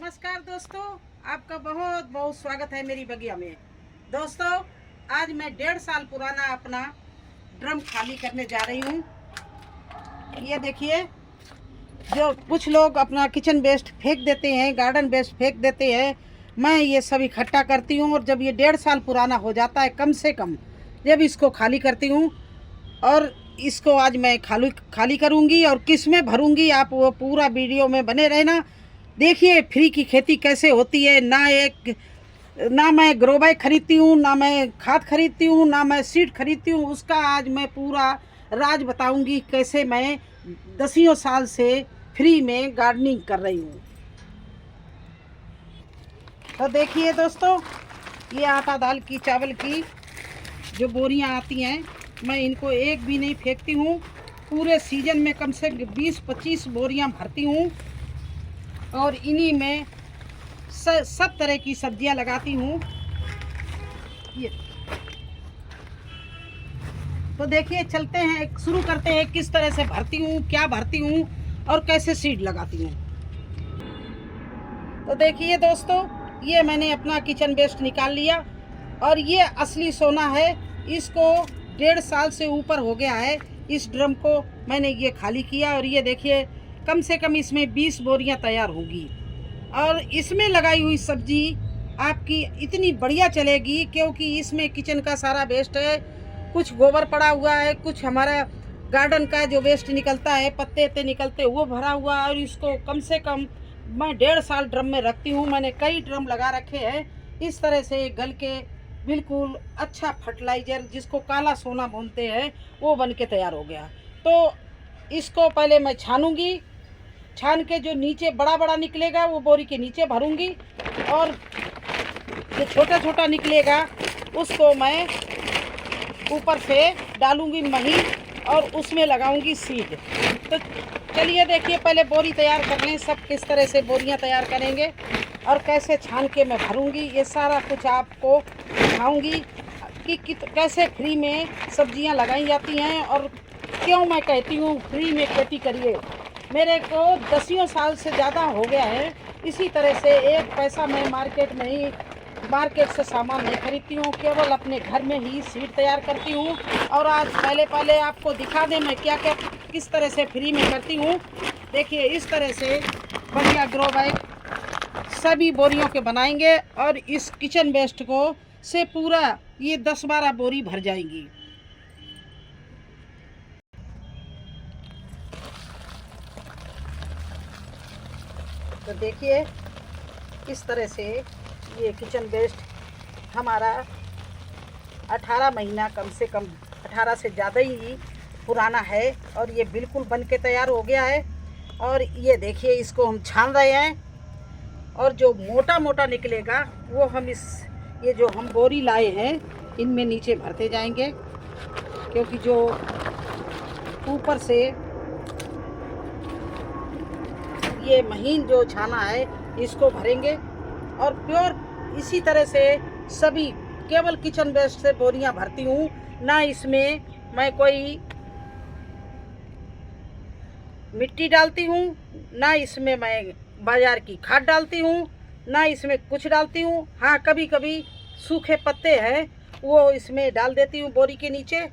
नमस्कार दोस्तों, आपका बहुत बहुत स्वागत है मेरी बगिया में। दोस्तों, आज मैं 1.5 साल पुराना अपना ड्रम खाली करने जा रही हूँ। ये देखिए, जो कुछ लोग अपना किचन वेस्ट फेंक देते हैं, गार्डन वेस्ट फेंक देते हैं, मैं ये सब इकट्ठा करती हूँ और जब ये 1.5 साल पुराना हो जाता है कम से कम, जब इसको खाली करती हूँ और इसको आज मैं खाली करूँगी और किस में भरूँगी, आप वो पूरा वीडियो में बने रहना। देखिए फ्री की खेती कैसे होती है। ना मैं ग्रो बैग खरीदती हूँ, ना मैं खाद खरीदती हूँ, ना मैं सीड खरीदती हूँ। उसका आज मैं पूरा राज बताऊंगी कैसे मैं 10 साल से फ्री में गार्डनिंग कर रही हूँ। तो देखिए दोस्तों, ये आटा दाल की चावल की जो बोरियां आती हैं, मैं इनको एक भी नहीं फेंकती हूँ। पूरे सीजन में कम से 20-25 बोरियां भरती हूँ और इन्हीं में सब तरह की सब्जियां लगाती हूँ। ये तो देखिए, चलते हैं, शुरू करते हैं किस तरह से भरती हूँ, क्या भरती हूँ और कैसे सीड लगाती हूँ। तो देखिए दोस्तों, ये मैंने अपना किचन वेस्ट निकाल लिया और ये असली सोना है। इसको 1.5 साल से ऊपर हो गया है। इस ड्रम को मैंने ये खाली किया और ये देखिए, कम से कम इसमें 20 बोरियां तैयार होगी और इसमें लगाई हुई सब्जी आपकी इतनी बढ़िया चलेगी क्योंकि इसमें किचन का सारा वेस्ट है, कुछ गोबर पड़ा हुआ है, कुछ हमारा गार्डन का जो वेस्ट निकलता है, पत्ते निकलते, वो भरा हुआ है। और इसको कम से कम मैं 1.5 साल ड्रम में रखती हूँ। मैंने कई ड्रम लगा रखे हैं। इस तरह से गल के बिल्कुल अच्छा फर्टिलाइजर, जिसको काला सोना बोलते हैं, वो बन के तैयार हो गया। तो इसको पहले मैं छानूंगी, छान के जो नीचे बड़ा बड़ा निकलेगा वो बोरी के नीचे भरूंगी और जो छोटा छोटा निकलेगा उसको मैं ऊपर से डालूंगी मही और उसमें लगाऊंगी सीड। तो चलिए देखिए, पहले बोरी तैयार कर लें, सब किस तरह से बोरियां तैयार करेंगे और कैसे छान के मैं भरूंगी। ये सारा कुछ आपको दिखाऊंगी कि कैसे फ्री में सब्जियां लगाई जाती हैं और क्यों मैं कहती हूँ फ्री में खेती करिए। मेरे को 10 साल से ज़्यादा हो गया है। इसी तरह से एक पैसा मैं मार्केट से सामान नहीं खरीदती हूँ, केवल अपने घर में ही सीड तैयार करती हूँ। और आज पहले आपको दिखा दें मैं क्या क्या किस तरह से फ्री में करती हूँ। देखिए, इस तरह से बढ़िया ग्रो बैग सभी बोरियों के बनाएंगे और इस किचन वेस्ट को से पूरा ये 10-12 बोरी भर जाएंगी। तो देखिए, इस तरह से ये किचन वेस्ट हमारा 18 महीना, कम से कम 18 से ज़्यादा ही पुराना है और ये बिल्कुल बन के तैयार हो गया है। और ये देखिए, इसको हम छान रहे हैं और जो मोटा मोटा निकलेगा वो हम ये जो हम बोरी लाए हैं इनमें नीचे भरते जाएंगे, क्योंकि जो ऊपर से ये महीन जो छाना है इसको भरेंगे और प्योर इसी तरह से सभी केवल किचन वेस्ट से बोरियां भरती हूँ। ना इसमें मैं कोई मिट्टी डालती हूँ, ना इसमें मैं बाजार की खाद डालती हूँ, ना इसमें कुछ डालती हूँ। हाँ, कभी कभी सूखे पत्ते हैं वो इसमें डाल देती हूँ बोरी के नीचे।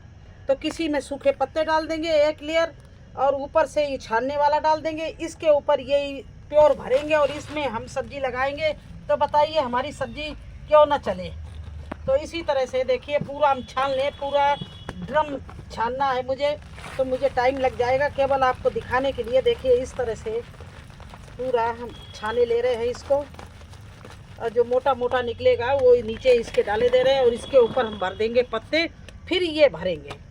तो किसी में सूखे पत्ते डाल देंगे एक लेयर और ऊपर से ये छानने वाला डाल देंगे, इसके ऊपर ये प्योर भरेंगे और इसमें हम सब्जी लगाएंगे। तो बताइए हमारी सब्जी क्यों ना चले। तो इसी तरह से देखिए, पूरा हम छान लें, पूरा ड्रम छानना है मुझे, तो मुझे टाइम लग जाएगा। केवल आपको दिखाने के लिए देखिए, इस तरह से पूरा हम छाने ले रहे हैं इसको और जो मोटा मोटा निकलेगा वो नीचे इसके डाले दे रहे हैं और इसके ऊपर हम भर देंगे पत्ते, फिर ये भरेंगे।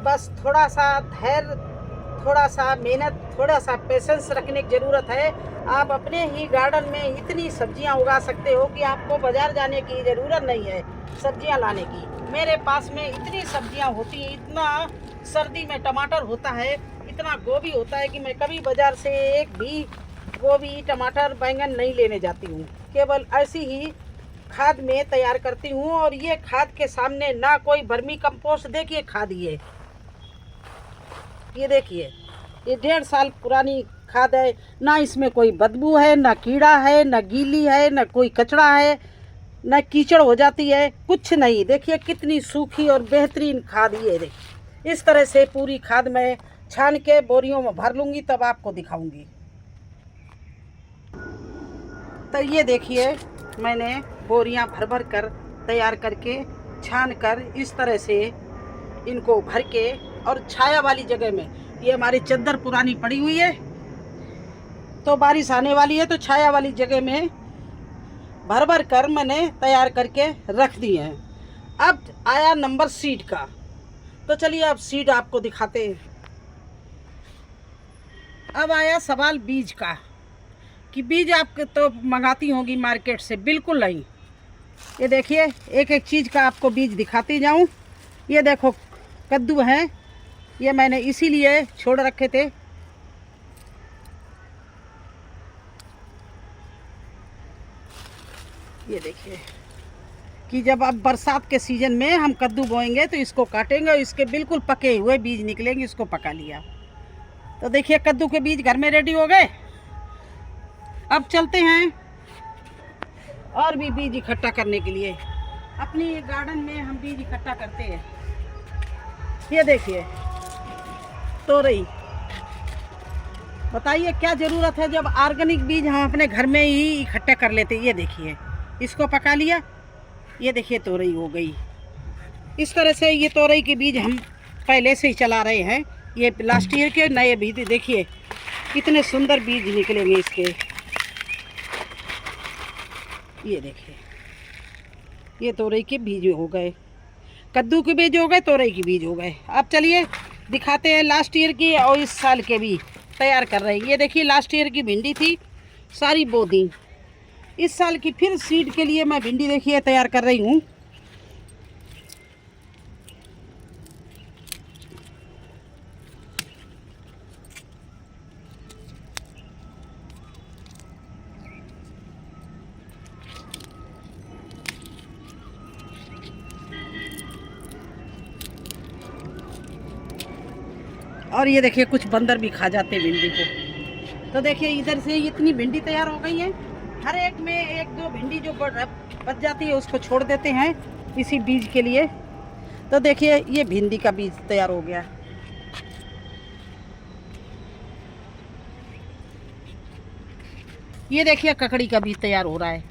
बस थोड़ा सा धैर्य, थोड़ा सा मेहनत, थोड़ा सा पेशेंस रखने की ज़रूरत है। आप अपने ही गार्डन में इतनी सब्जियां उगा सकते हो कि आपको बाज़ार जाने की ज़रूरत नहीं है सब्जियां लाने की। मेरे पास में इतनी सब्जियां होती हैं, इतना सर्दी में टमाटर होता है, इतना गोभी होता है कि मैं कभी बाज़ार से एक भी गोभी, टमाटर, बैंगन नहीं लेने जाती हूँ। केवल ऐसी ही खाद में तैयार करती हूँ। और ये खाद के सामने ना कोई वर्मी कंपोस्ट, देखिए खाद ये देखिए, ये 1.5 साल पुरानी खाद है। ना इसमें कोई बदबू है, ना कीड़ा है, ना गीली है, ना कोई कचड़ा है, ना कीचड़ हो जाती है, कुछ नहीं। देखिए कितनी सूखी और बेहतरीन खाद ये देखिए। इस तरह से पूरी खाद मैं छान के बोरियों में भर लूँगी, तब आपको दिखाऊंगी। तो ये देखिए मैंने बोरियां भर भर कर तैयार करके छान कर इस तरह से इनको भर के, और छाया वाली जगह में, ये हमारी चद्दर पुरानी पड़ी हुई है तो बारिश आने वाली है, तो छाया वाली जगह में भर भर कर मैंने तैयार करके रख दिए हैं। अब आया नंबर सीड का, तो चलिए अब सीड आपको दिखाते हैं। अब आया सवाल बीज का, कि बीज आप तो मंगाती होंगी मार्केट से, बिल्कुल नहीं। ये देखिए एक एक चीज़ का आपको बीज दिखाती जाऊं। ये देखो कद्दू हैं, ये मैंने इसीलिए छोड़ रखे थे। ये देखिए कि जब अब बरसात के सीज़न में हम कद्दू बोएंगे तो इसको काटेंगे और इसके बिल्कुल पके हुए बीज निकलेंगे। इसको पका लिया तो देखिए कद्दू के बीज घर में रेडी हो गए। अब चलते हैं और भी बीज इकट्ठा करने के लिए। अपनी गार्डन में हम बीज इकट्ठा करते हैं। ये देखिए तोरई, बताइए क्या ज़रूरत है जब ऑर्गेनिक बीज हम अपने घर में ही इकट्ठा कर लेते। ये देखिए इसको पका लिया, ये देखिए तोरई हो गई। इस तरह से ये तोरई के बीज हम पहले से ही चला रहे हैं। ये लास्ट ईयर के नए बीज, देखिए कितने सुंदर बीज निकलेंगे इसके। ये देखिए ये तोरई के बीज हो गए, कद्दू के बीज हो गए, तोरई के बीज हो गए। अब चलिए दिखाते हैं लास्ट ईयर की और इस साल के भी तैयार कर रहे हैं। ये देखिए लास्ट ईयर की भिंडी थी, सारी बो दी। इस साल की फिर सीड के लिए मैं भिंडी देखिए तैयार कर रही हूँ। और ये देखिए कुछ बंदर भी खा जाते हैं भिंडी को। तो देखिए इधर से इतनी भिंडी तैयार हो गई है। हर एक में एक दो भिंडी जो बच जाती है उसको छोड़ देते हैं इसी बीज के लिए। तो देखिए ये भिंडी का बीज तैयार हो गया। ये देखिए ककड़ी का बीज तैयार हो रहा है।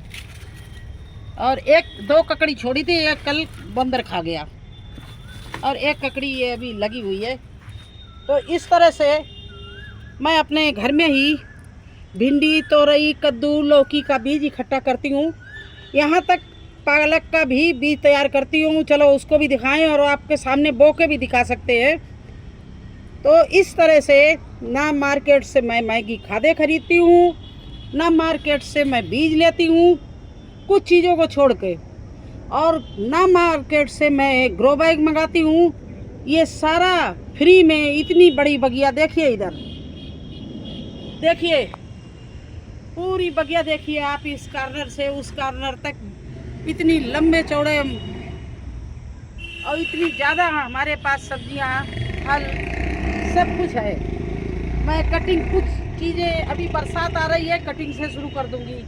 और एक दो ककड़ी छोड़ी थी, एक कल बंदर खा गया, और एक ककड़ी ये अभी लगी हुई है। तो इस तरह से मैं अपने घर में ही भिंडी, तोरई, कद्दू, लौकी का बीज इकट्ठा करती हूँ। यहाँ तक पालक का भी बीज तैयार करती हूँ। चलो उसको भी दिखाएं और आपके सामने बो के भी दिखा सकते हैं। तो इस तरह से ना मार्केट से मैं महंगी खादें खरीदती हूँ, ना मार्केट से मैं बीज लेती हूँ कुछ चीज़ों को छोड़ के, और ना मार्केट से मैं ग्रो बैग मंगाती हूँ। ये सारा फ्री में। इतनी बड़ी बगिया देखिए, इधर देखिए पूरी बगिया देखिए आप, इस कॉर्नर से उस कॉर्नर तक इतनी लंबे चौड़े, और इतनी ज़्यादा हमारे पास सब्जियां, फल, सब कुछ है। मैं कटिंग, कुछ चीज़ें अभी बरसात आ रही है, कटिंग से शुरू कर दूंगी।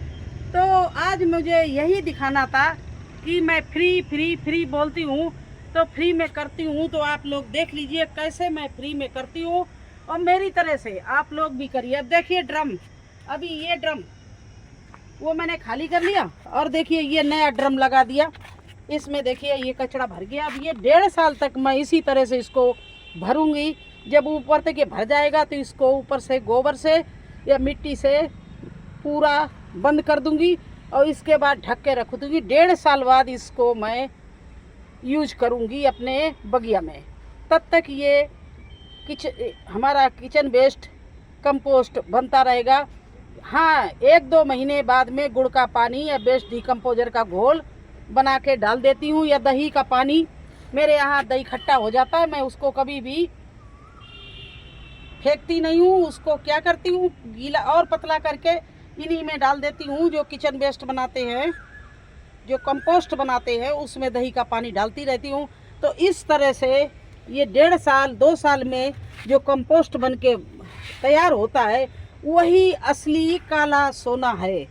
तो आज मुझे यही दिखाना था कि मैं फ्री बोलती हूँ तो फ्री में करती हूँ। तो आप लोग देख लीजिए कैसे मैं फ्री में करती हूँ, और मेरी तरह से आप लोग भी करिए। अब देखिए ड्रम, अभी ये ड्रम वो मैंने खाली कर लिया, और देखिए ये नया ड्रम लगा दिया। इसमें देखिए ये कचरा भर गया। अब ये 1.5 साल तक मैं इसी तरह से इसको भरूंगी। जब ऊपर तक ये भर जाएगा तो इसको ऊपर से गोबर से या मिट्टी से पूरा बंद कर दूंगी, और इसके बाद ढक के रख दूंगी। 1.5 साल बाद इसको मैं यूज करूंगी अपने बगिया में। तब तक ये हमारा किचन वेस्ट कंपोस्ट बनता रहेगा। हाँ, 1-2 महीने बाद में गुड़ का पानी या वेस्ट डिकम्पोजर का घोल बना के डाल देती हूँ, या दही का पानी। मेरे यहाँ दही खट्टा हो जाता है, मैं उसको कभी भी फेंकती नहीं हूँ। उसको क्या करती हूँ, गीला और पतला करके इन्हीं में डाल देती हूँ, जो किचन वेस्ट बनाते हैं जो कंपोस्ट बनाते हैं उसमें दही का पानी डालती रहती हूँ। तो इस तरह से ये 1.5 साल 2 साल में जो कंपोस्ट बन के तैयार होता है वही असली काला सोना है।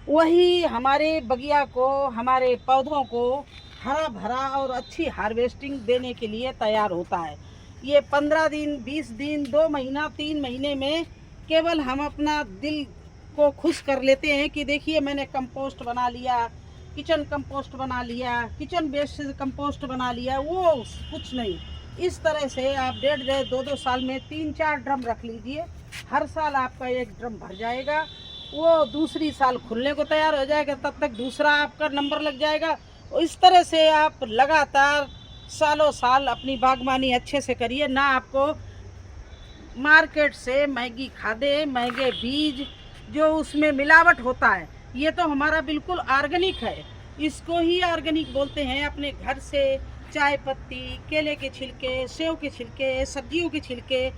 वही हमारे बगिया को, हमारे पौधों को हरा भरा और अच्छी हार्वेस्टिंग देने के लिए तैयार होता है। ये 15 दिन, 20 दिन, 2 महीना, 3 महीने में केवल हम अपना दिल को खुश कर लेते हैं कि देखिए मैंने कंपोस्ट बना लिया, किचन कंपोस्ट बना लिया, किचन वेस्ट से कंपोस्ट बना लिया। वो कुछ नहीं। इस तरह से आप 1.5 2 साल में 3-4 ड्रम रख लीजिए। हर साल आपका 1 ड्रम भर जाएगा। वो दूसरी साल खुलने को तैयार हो जाएगा, तब तक दूसरा आपका नंबर लग जाएगा। इस तरह से आप लगातार सालों साल अपनी बागबानी अच्छे से करिए। ना आपको मार्केट से महंगी खादें, महंगे बीज जो उसमें मिलावट होता है, ये तो हमारा बिल्कुल ऑर्गेनिक है। इसको ही ऑर्गेनिक बोलते हैं। अपने घर से चाय पत्ती, केले के छिलके, सेव के छिलके, सब्जियों के छिलके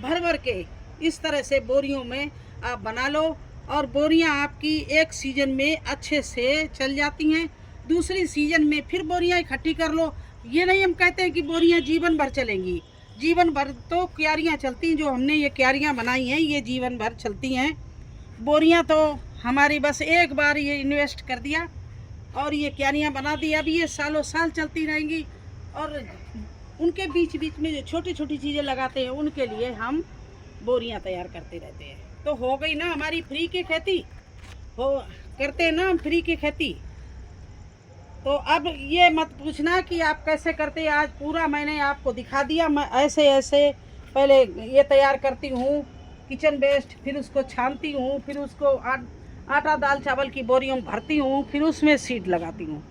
भर भर के इस तरह से बोरियों में आप बना लो और बोरियां आपकी एक सीज़न में अच्छे से चल जाती हैं। दूसरी सीज़न में फिर बोरियां इकट्ठी कर लो। ये नहीं हम कहते हैं कि बोरियां जीवन भर चलेंगी। जीवन भर तो क्यारियां चलती हैं। जो हमने ये क्यारियां बनाई हैं ये जीवन भर चलती हैं। बोरियां तो हमारी बस एक बार ये इन्वेस्ट कर दिया और ये क्यारियां बना दी। अब ये सालों साल चलती रहेंगी। और उनके बीच बीच में जो छोटी छोटी चीज़ें लगाते हैं उनके लिए हम बोरियां तैयार करते रहते हैं। तो हो गई ना हमारी फ्री की खेती। हो करते हैं ना हम फ्री की खेती। तो अब ये मत पूछना कि आप कैसे करते। आज पूरा मैंने आपको दिखा दिया। मैं ऐसे ऐसे पहले ये तैयार करती हूँ किचन वेस्ट, फिर उसको छानती हूँ, फिर उसको आटा दाल चावल की बोरियों में भरती हूँ, फिर उसमें सीड लगाती हूँ।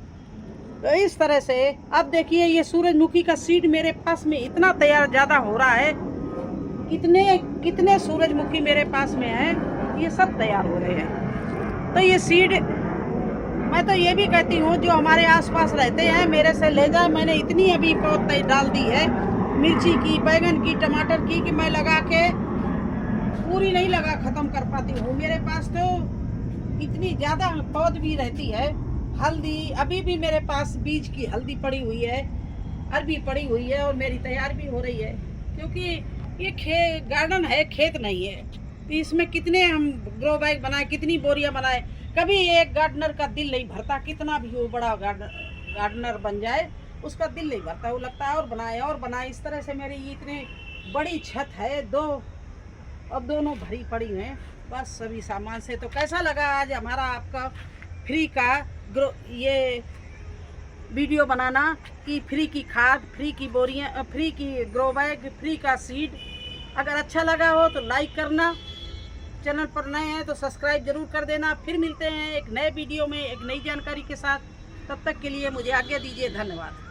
तो इस तरह से अब देखिए ये सूरजमुखी का सीड मेरे पास में इतना तैयार ज़्यादा हो रहा है। कितने सूरजमुखी मेरे पास में है, ये सब तैयार हो रहे हैं। तो ये सीड मैं तो ये भी कहती हूँ जो हमारे आसपास रहते हैं मेरे से ले जाए। मैंने इतनी अभी पौध डाल दी है मिर्ची की, बैगन की, टमाटर की कि मैं लगा के पूरी नहीं लगा ख़त्म कर पाती हूँ। मेरे पास तो इतनी ज़्यादा पौध भी रहती है। हल्दी अभी भी मेरे पास बीज की हल्दी पड़ी हुई है, अरबी पड़ी हुई है और मेरी तैयार भी हो रही है। क्योंकि ये गार्डन है, खेत नहीं है। तो इसमें कितने हम ग्रो बैग बनाए, कितनी बोरियां बनाए। कभी एक गार्डनर का दिल नहीं भरता, कितना भी वो बड़ा गार्डनर बन जाए उसका दिल नहीं भरता। वो लगता है और बनाए। इस तरह से मेरी इतनी बड़ी छत है, अब दोनों भरी पड़ी हैं बस सभी सामान से। तो कैसा लगा आज हमारा आपका फ्री का ये वीडियो बनाना कि फ्री की खाद, फ्री की बोरियां, फ्री की ग्रो बैग, फ्री का सीड। अगर अच्छा लगा हो तो लाइक करना, चैनल पर नए हैं तो सब्सक्राइब जरूर कर देना। फिर मिलते हैं एक नए वीडियो में एक नई जानकारी के साथ। तब तक के लिए मुझे आज्ञा दीजिए। धन्यवाद।